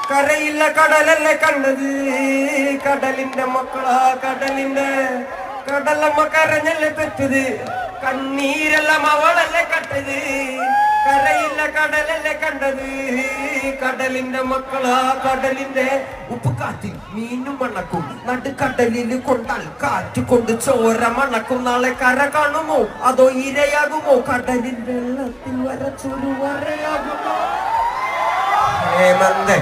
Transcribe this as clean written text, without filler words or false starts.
കരയില്ല കടലല്ലേ കണ്ടത് കടലിന്റെ മക്കളാ കടലിന്റെ കടലമ്മ കരഞ്ഞല്ലേ പെറ്റത് കണ്ണീരെല്ലാം അവളല്ലേ കട്ടത് കരയില്ല കടലല്ലേ കണ്ടത് കടലിന്റെ മക്കളാ കടലിന്റെ ഉപ്പ് കാറ്റിൽ മീനും മണക്കും നടുക്കടലിൽ കൊണ്ടാൽ കാറ്റ് കൊണ്ട് ചോര മണക്കും നാളെ കര കാണുമോ അതോ ഇരയാകുമോ കടലിന്റെ വെള്ളത്തിൽ വരച്ചൊരു വരയാകുമോ ഹേമന്തേ